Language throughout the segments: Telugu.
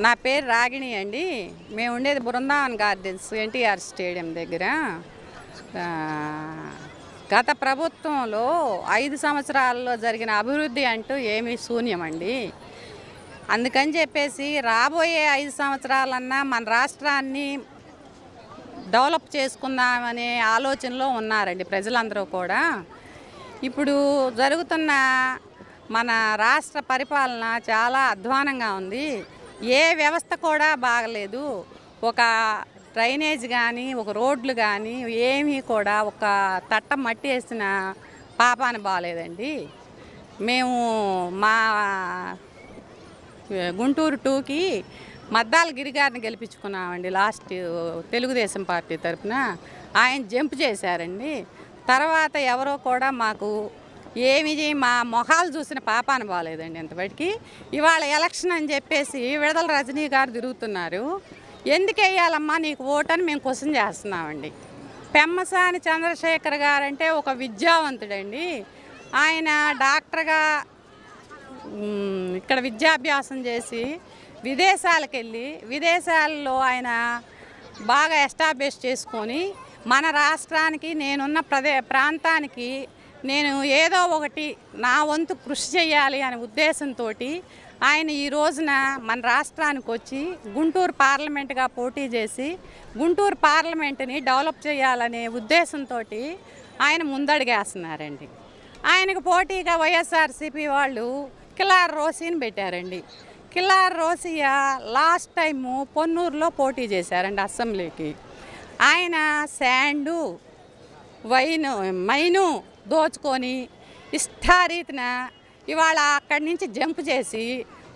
నా పేరు రాగిణి అండి. మేము ఉండేది బృందావన్ గార్డెన్స్ ఎన్టీఆర్ స్టేడియం దగ్గర. గత ప్రభుత్వంలో 5 సంవత్సరాల్లో జరిగిన అభివృద్ధి అంటూ ఏమీ శూన్యమండి. అందుకని చెప్పేసి రాబోయే 5 సంవత్సరాలన్నా మన రాష్ట్రాన్ని డెవలప్ చేసుకుందామనే ఆలోచనలో ఉన్నారండి ప్రజలందరూ కూడా. ఇప్పుడు జరుగుతున్న మన రాష్ట్ర పరిపాలన చాలా అధ్వానంగా ఉంది. ఏ వ్యవస్థ కూడా బాగలేదు. ఒక డ్రైనేజ్ కానీ, ఒక రోడ్లు కానీ ఏమీ కూడా ఒక తట్ట మట్టి వేసిన పాపాన బాగలేదండి. మేము మా గుంటూరు 2కి మద్దాల గిరిగారిని గెలిపించుకున్నామండి లాస్ట్ తెలుగుదేశం పార్టీ తరఫున. ఆయన జంప్ చేశారండి. తర్వాత ఎవరో కూడా మాకు ఏమి మా మొహాలు చూసిన పాపాన బాగలేదండి ఇంతవరకు. ఇవాళ ఎలక్షన్ అని చెప్పేసి విడుదల రజనీ గారు తిరుగుతున్నారు. ఎందుకు వేయాలమ్మా నీకు ఓటని మేము క్వశ్చన్ చేస్తున్నామండి. పెమ్మసాని చంద్రశేఖర్ గారు అంటే ఒక విద్యావంతుడండి. ఆయన డాక్టర్గా ఇక్కడ విద్యాభ్యాసం చేసి విదేశాలకు వెళ్ళి విదేశాల్లో ఆయన బాగా ఎస్టాబ్లిష్ చేసుకొని మన రాష్ట్రానికి నేనున్న ప్రాంతానికి నేను ఏదో ఒకటి నా వంతు కృషి చేయాలి అనే ఉద్దేశంతో ఆయన ఈ రోజున మన రాష్ట్రానికి వచ్చి గుంటూరు పార్లమెంటుగా పోటీ చేసి గుంటూరు పార్లమెంటుని డెవలప్ చేయాలనే ఉద్దేశంతో ఆయన ముందడుగేస్తున్నారండి. ఆయనకు పోటీగా వైఎస్ఆర్సీపీ వాళ్ళు కిలార్ రోసీని పెట్టారండి. కిలార్ రోసియా లాస్ట్ టైము పొన్నూరులో పోటీ చేశారండి అసెంబ్లీకి. ఆయన శాండు మైను దోచుకొని ఇష్టారీతిన ఇవాళ అక్కడి నుంచి జంప్ చేసి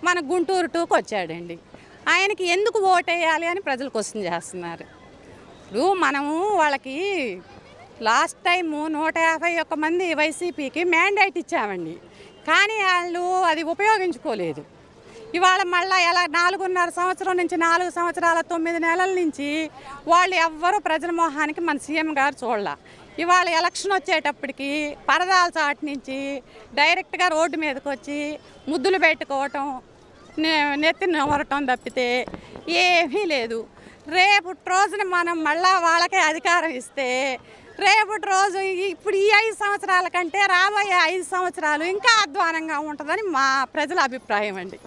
మన గుంటూరు 2కి వచ్చాడండి. ఆయనకి ఎందుకు ఓటేయాలి అని ప్రజలు క్వశ్చన్ చేస్తున్నారు. ఇప్పుడు మనము వాళ్ళకి లాస్ట్ టైము 151 మంది వైసీపీకి మ్యాండేట్ ఇచ్చామండి. కానీ వాళ్ళు అది ఉపయోగించుకోలేదు. ఇవాళ మళ్ళీ ఎలా 4.5 సంవత్సరం నుంచి 4 సంవత్సరాల 9 నెలల నుంచి వాళ్ళు ఎవ్వరూ ప్రజల మొహానికి మన సీఎం గారు చూడాల. ఇవాళ ఎలక్షన్ వచ్చేటప్పటికి పరదాల చాటు నుంచి డైరెక్ట్గా రోడ్డు మీదకి వచ్చి ముద్దులు పెట్టుకోవటం, నెత్తి నవరటం తప్పితే ఏమీ లేదు. రేపటి రోజున మనం మళ్ళా వాళ్ళకే అధికారం ఇస్తే రేపటి రోజు ఇప్పుడు ఈ 5 సంవత్సరాల కంటే రాబోయే 5 సంవత్సరాలు ఇంకా అధ్వానంగా ఉంటుందని మా ప్రజల అభిప్రాయం అండి.